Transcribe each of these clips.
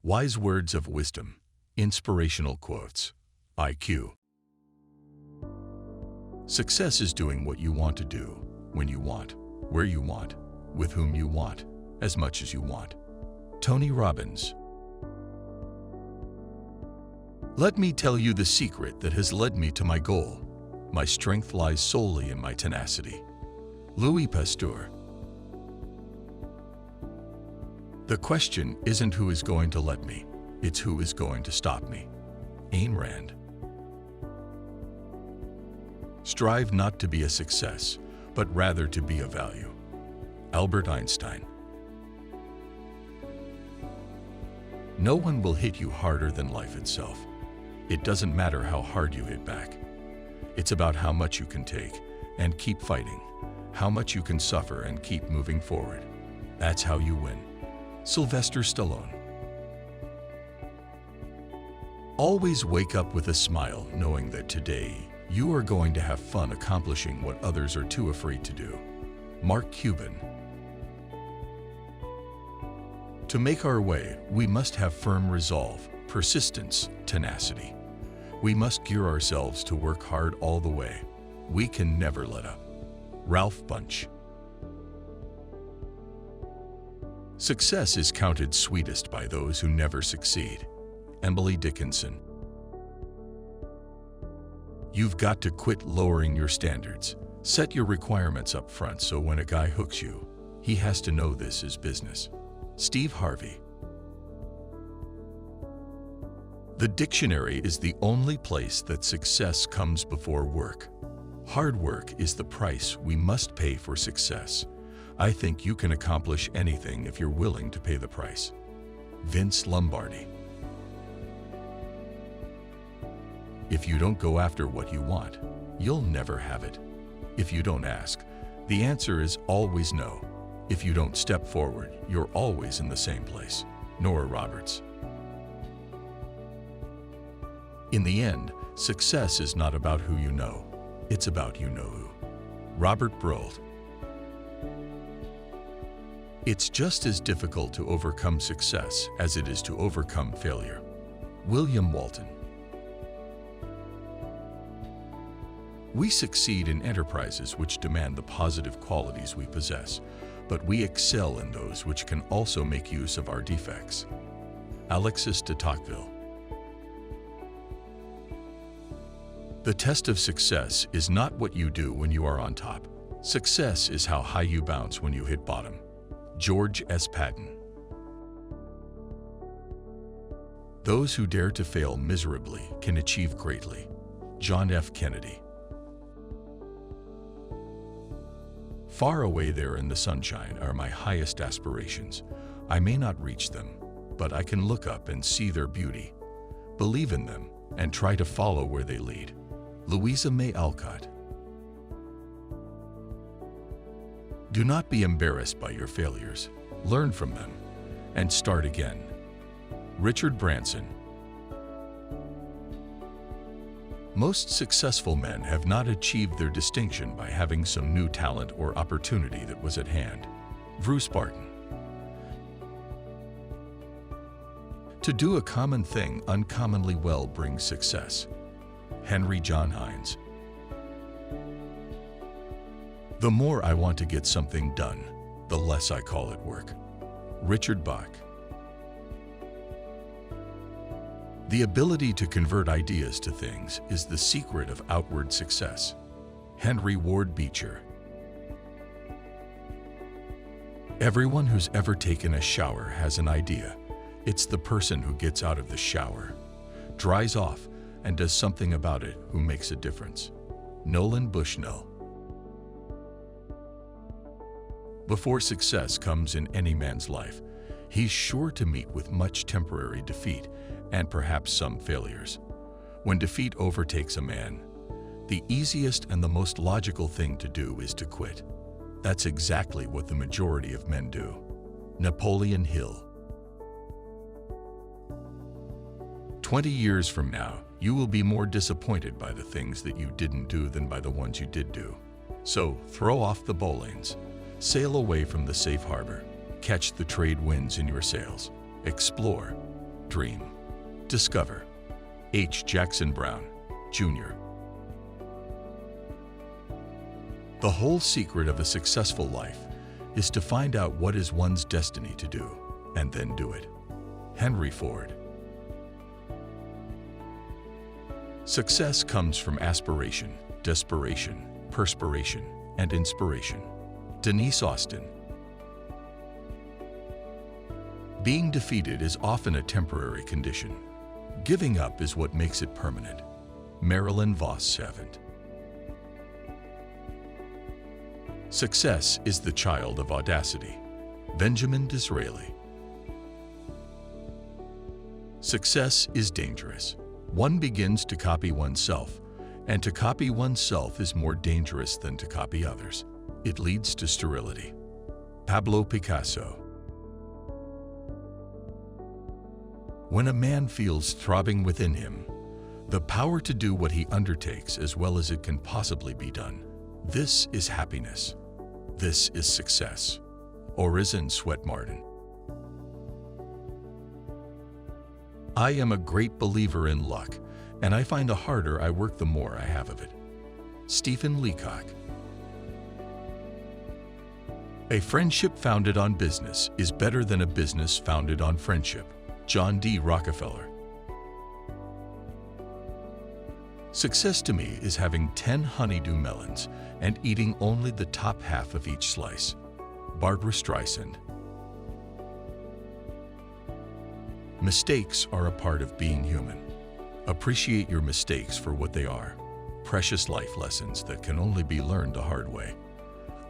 Wise words of wisdom, inspirational quotes, IQ. Success is doing what you want to do, when you want, where you want, with whom you want, as much as you want. Tony Robbins. Let me tell you the secret that has led me to my goal. My strength lies solely in my tenacity. Louis Pasteur. The question isn't who is going to let me, it's who is going to stop me. Ayn Rand. Strive not to be a success, but rather to be of value. Albert Einstein. No one will hit you harder than life itself. It doesn't matter how hard you hit back. It's about how much you can take and keep fighting, how much you can suffer and keep moving forward. That's how you win. Sylvester Stallone. Always wake up with a smile, knowing that today you are going to have fun accomplishing what others are too afraid to do. Mark Cuban. To make our way, we must have firm resolve, persistence, tenacity. We must gear ourselves to work hard all the way. We can never let up. Ralph Bunche. Success is counted sweetest by those who never succeed. Emily Dickinson. You've got to quit lowering your standards. Set your requirements up front so when a guy hooks you, he has to know this is business. Steve Harvey. The dictionary is the only place that success comes before work. Hard work is the price we must pay for success. I think you can accomplish anything if you're willing to pay the price. Vince Lombardi. If you don't go after what you want, you'll never have it. If you don't ask, the answer is always no. If you don't step forward, you're always in the same place. Nora Roberts. In the end, success is not about who you know. It's about you know who. Robert Brault. It's just as difficult to overcome success as it is to overcome failure. William Walton. We succeed in enterprises which demand the positive qualities we possess, but we excel in those which can also make use of our defects. Alexis de Tocqueville. The test of success is not what you do when you are on top. Success is how high you bounce when you hit bottom. George S. Patton. Those who dare to fail miserably can achieve greatly. John F. Kennedy. Far away there in the sunshine are my highest aspirations. I may not reach them, but I can look up and see their beauty, believe in them, and try to follow where they lead. Louisa May Alcott. Do not be embarrassed by your failures. Learn from them and start again. Richard Branson. Most successful men have not achieved their distinction by having some new talent or opportunity that was at hand. Bruce Barton. To do a common thing uncommonly well brings success. Henry John Hines. The more I want to get something done, the less I call it work. Richard Bach. The ability to convert ideas to things is the secret of outward success. Henry Ward Beecher. Everyone who's ever taken a shower has an idea. It's the person who gets out of the shower, dries off, and does something about it who makes a difference. Nolan Bushnell. Before success comes in any man's life, he's sure to meet with much temporary defeat and perhaps some failures. When defeat overtakes a man, the easiest and the most logical thing to do is to quit. That's exactly what the majority of men do. Napoleon Hill. 20 years from now, you will be more disappointed by the things that you didn't do than by the ones you did do. So throw off the bowlines, sail away from the safe harbor, catch the trade winds in your sails, explore, Dream. Discover. H. Jackson Brown, Jr. The whole secret of a successful life is to find out what is one's destiny to do, and then do it. Henry Ford. Success comes from aspiration, desperation, perspiration, and inspiration. Denise Austin. Being defeated is often a temporary condition. Giving up is what makes it permanent. Marilyn Voss Savant. Success is the child of audacity. Benjamin Disraeli. Success is dangerous. One begins to copy oneself, and to copy oneself is more dangerous than to copy others. It leads to sterility. Pablo Picasso. When a man feels throbbing within him, the power to do what he undertakes as well as it can possibly be done, this is happiness. This is success. Orison Swett Martin. I am a great believer in luck, and I find the harder I work, the more I have of it. Stephen Leacock. A friendship founded on business is better than a business founded on friendship. John D. Rockefeller. Success to me is having 10 honeydew melons and eating only the top half of each slice. Barbara Streisand. Mistakes are a part of being human. Appreciate your mistakes for what they are. Precious life lessons that can only be learned the hard way.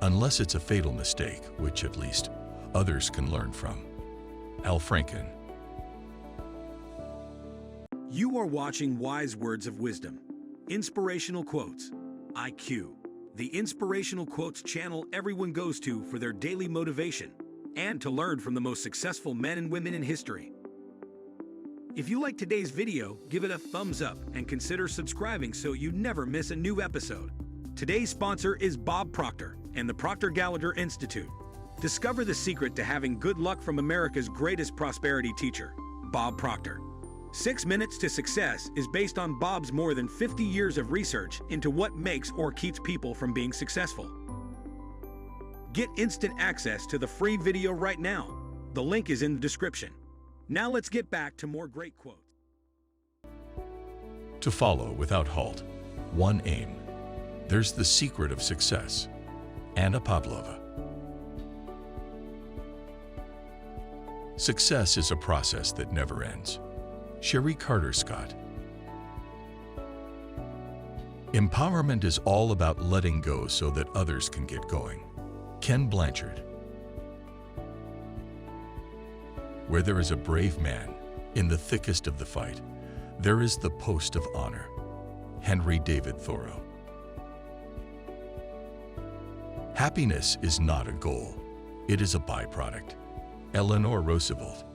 Unless it's a fatal mistake, which at least others can learn from. Al Franken. You are watching Wise Words of Wisdom, Inspirational Quotes, IQ, the Inspirational Quotes channel everyone goes to for their daily motivation and to learn from the most successful men and women in history. If you like today's video, give it a thumbs up and consider subscribing so you never miss a new episode. Today's sponsor is Bob Proctor and the Proctor Gallagher Institute. Discover the secret to having good luck from America's greatest prosperity teacher, Bob Proctor. 6 Minutes to Success is based on Bob's more than 50 years of research into what makes or keeps people from being successful. Get instant access to the free video right now. The link is in the description. Now let's get back to more great quotes. To follow without halt. One aim. There's the secret of success. Anna Pavlova. Success is a process that never ends. Sherry Carter Scott. Empowerment is all about letting go so that others can get going. Ken Blanchard. Where there is a brave man, in the thickest of the fight, there is the post of honor. Henry David Thoreau. Happiness is not a goal, it is a byproduct. Eleanor Roosevelt.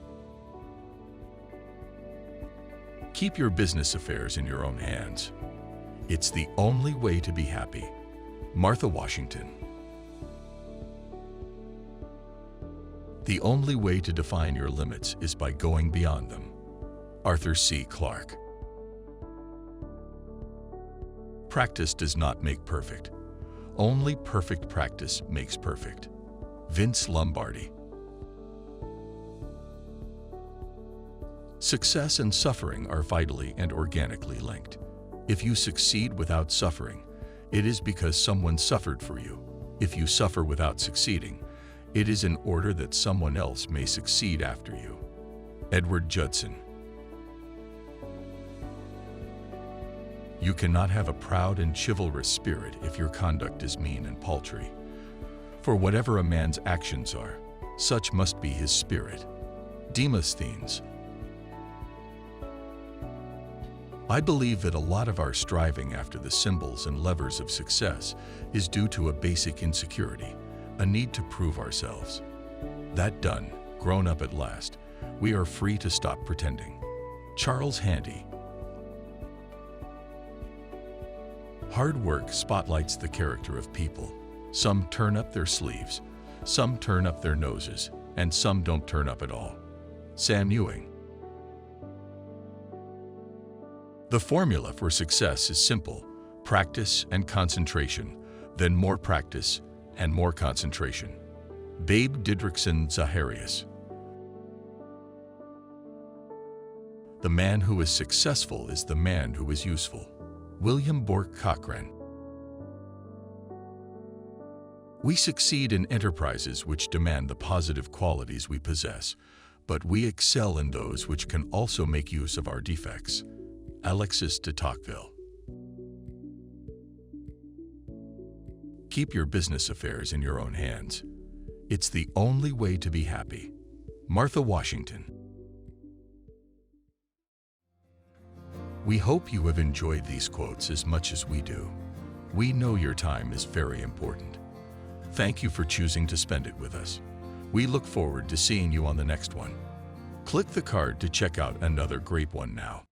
Keep your business affairs in your own hands. It's the only way to be happy. Martha Washington. The only way to define your limits is by going beyond them. Arthur C. Clarke. Practice does not make perfect. Only perfect practice makes perfect. Vince Lombardi. Success and suffering are vitally and organically linked. If you succeed without suffering, it is because someone suffered for you. If you suffer without succeeding, it is in order that someone else may succeed after you. Edward Judson. You cannot have a proud and chivalrous spirit if your conduct is mean and paltry. For whatever a man's actions are, such must be his spirit. Demosthenes. I believe that a lot of our striving after the symbols and levers of success is due to a basic insecurity, a need to prove ourselves. That done, grown up at last, we are free to stop pretending. Charles Handy. Hard work spotlights the character of people. Some turn up their sleeves, some turn up their noses, and some don't turn up at all. Sam Ewing. The formula for success is simple: practice and concentration, then more practice and more concentration. Babe Didrikson Zaharias. The man who is successful is the man who is useful. William Bork Cochran. We succeed in enterprises which demand the positive qualities we possess, but we excel in those which can also make use of our defects. Alexis de Tocqueville. Keep your business affairs in your own hands. It's the only way to be happy. Martha Washington. We hope you have enjoyed these quotes as much as we do. We know your time is very important. Thank you for choosing to spend it with us. We look forward to seeing you on the next one. Click the card to check out another great one now.